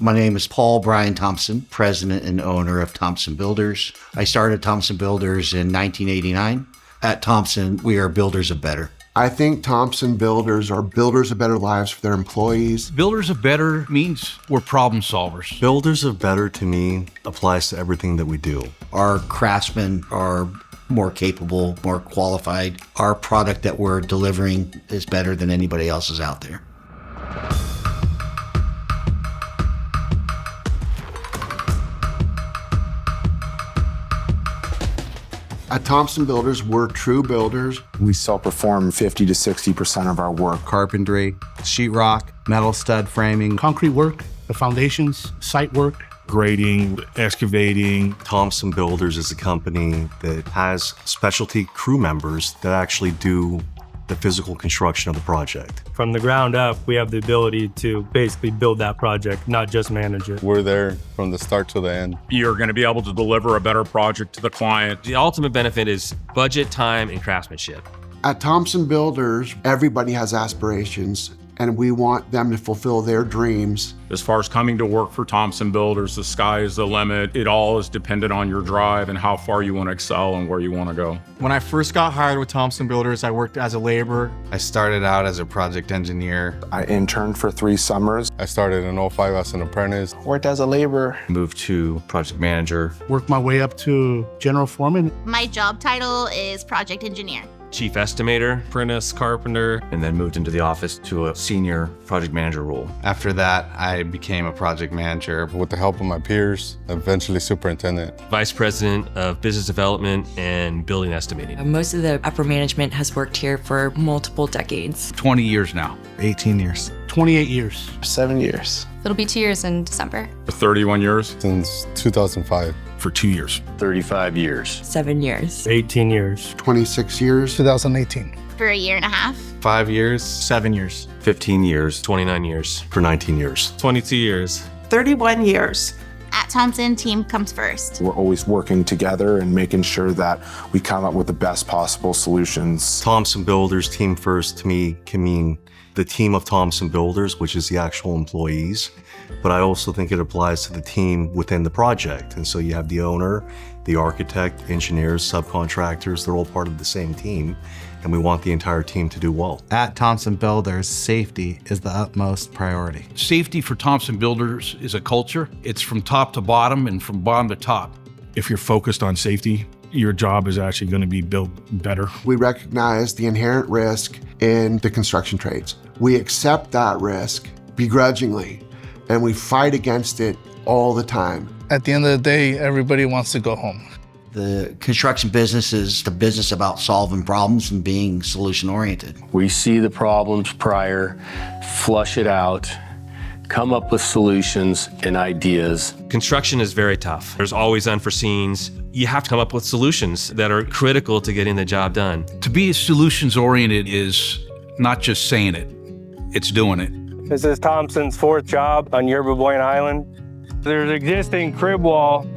My name is Paul Brian Thompson, president and owner of Thompson Builders. I started Thompson Builders in 1989. At Thompson, we are builders of better. I think Thompson Builders are builders of better lives for their employees. Builders of better means we're problem solvers. Builders of better to me applies to everything that we do. Our craftsmen are more capable, more qualified. Our product that we're delivering is better than anybody else's out there. At Thompson Builders, we're true builders. We self-perform 50 to 60% of our work. Carpentry, sheetrock, metal stud framing, concrete work, the foundations, site work, grading, excavating. Thompson Builders is a company that has specialty crew members that actually do the physical construction of the project. From the ground up, we have the ability to basically build that project, not just manage it. We're there from the start to the end. You're going to be able to deliver a better project to the client. The ultimate benefit is budget, time, and craftsmanship. At Thompson Builders, everybody has aspirations, and we want them to fulfill their dreams. As far as coming to work for Thompson Builders, the sky is the limit. It all is dependent on your drive and how far you want to excel and where you want to go. When I first got hired with Thompson Builders, I worked as a laborer. I started out as a project engineer. I interned for 3 summers. I started in 2005 as an apprentice. Worked as a laborer. Moved to project manager. Worked my way up to general foreman. My job title is project engineer. Chief estimator, apprentice, carpenter, and then moved into the office to a senior project manager role. After that, I became a project manager. With the help of my peers, eventually superintendent. Vice president of business development and building estimating. Most of the upper management has worked here for multiple decades. 20 years now. 18 years. 28 years. 7 years. It'll be 2 years in December. 31 years. Since 2005. For 2 years. 35 years. 7 years. 18 years. 26 years. 2018. For a year and a half. 5 years. 7 years. 15 years. 29 years. For 19 years. 22 years. 31 years. At Thompson, team comes first. We're always working together and making sure that we come up with the best possible solutions. Thompson Builders team first to me can mean the team of Thompson Builders, which is the actual employees, but I also think it applies to the team within the project. And so you have the owner, the architect, engineers, subcontractors, they're all part of the same team, and we want the entire team to do well. At Thompson Builders, safety is the utmost priority. Safety for Thompson Builders is a culture. It's from top to bottom and from bottom to top. If you're focused on safety, your job is actually going to be built better. We recognize the inherent risk in the construction trades. We accept that risk begrudgingly, and we fight against it all the time. At the end of the day, everybody wants to go home. The construction business is the business about solving problems and being solution-oriented. We see the problems prior, flush it out, come up with solutions and ideas. Construction is very tough. There's always unforeseens. You have to come up with solutions that are critical to getting the job done. To be solutions-oriented is not just saying it, it's doing it. This is Thompson's 4th job on Yerba Buena Island. There's an existing crib wall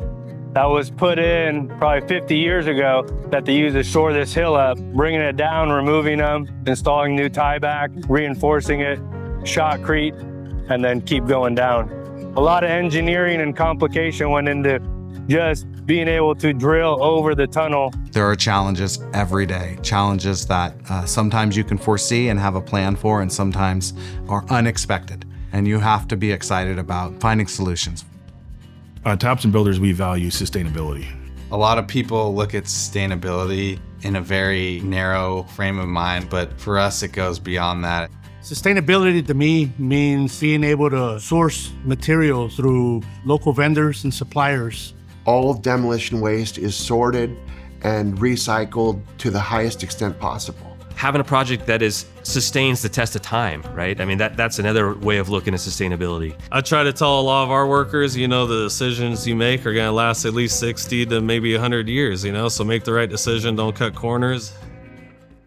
that was put in probably 50 years ago that they use to shore this hill up, bringing it down, removing them, installing new tieback, reinforcing it, shotcrete, and then keep going down. A lot of engineering and complication went into just being able to drill over the tunnel. There are challenges every day, challenges that sometimes you can foresee and have a plan for, and sometimes are unexpected. And you have to be excited about finding solutions. At Thompson Builders, we value sustainability. A lot of people look at sustainability in a very narrow frame of mind, but for us, it goes beyond that. Sustainability to me means being able to source materials through local vendors and suppliers. All demolition waste is sorted and recycled to the highest extent possible. Having a project that sustains the test of time, right? I mean, that's another way of looking at sustainability. I try to tell a lot of our workers, the decisions you make are gonna last at least 60 to maybe 100 years, so make the right decision, don't cut corners.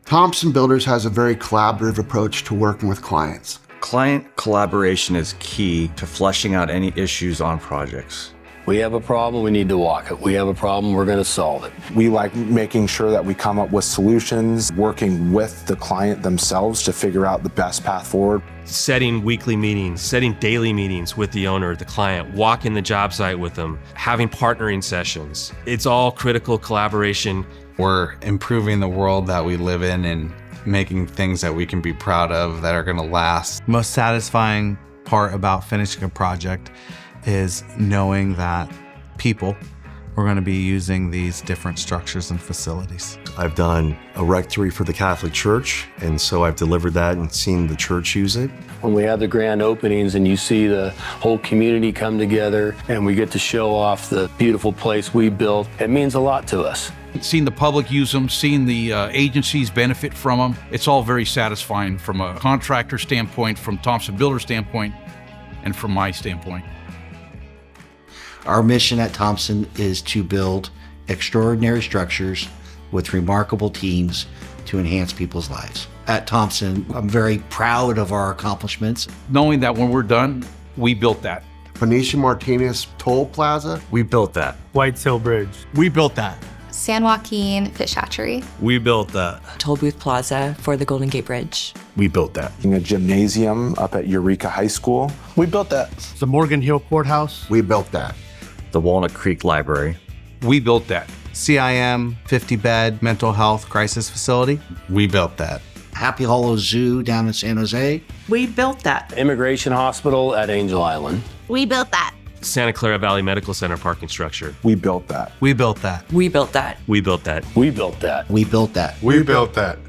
Thompson Builders has a very collaborative approach to working with clients. Client collaboration is key to fleshing out any issues on projects. We have a problem, we need to walk it. We have a problem, we're going to solve it. We like making sure that we come up with solutions, working with the client themselves to figure out the best path forward. Setting weekly meetings, setting daily meetings with the owner, the client, walking the job site with them, having partnering sessions. It's all critical collaboration. We're improving the world that we live in and making things that we can be proud of that are going to last. Most satisfying part about finishing a project is knowing that people are going to be using these different structures and facilities. I've done a rectory for the Catholic Church, and so I've delivered that and seen the church use it. When we have the grand openings and you see the whole community come together and we get to show off the beautiful place we built, it means a lot to us. Seeing the public use them, seeing the agencies benefit from them, it's all very satisfying from a contractor standpoint, from Thompson Builders standpoint, and from my standpoint. Our mission at Thompson is to build extraordinary structures with remarkable teams to enhance people's lives. At Thompson, I'm very proud of our accomplishments. Knowing that when we're done, we built that. Venetian Martinez Toll Plaza. We built that. White Hill Bridge. We built that. San Joaquin Fish Hatchery. We built that. Toll Booth Plaza for the Golden Gate Bridge. We built that. A gymnasium up at Eureka High School. We built that. The Morgan Hill Courthouse. We built that. The Walnut Creek Library. We built that. CIM 50-bed mental health crisis facility. We built that. Happy Hollow Zoo down in San Jose. We built that. Immigration Hospital at Angel Island. We built that. Santa Clara Valley Medical Center parking structure. We built that. We built that. We built that. We built that. We built that. We built that. We built that.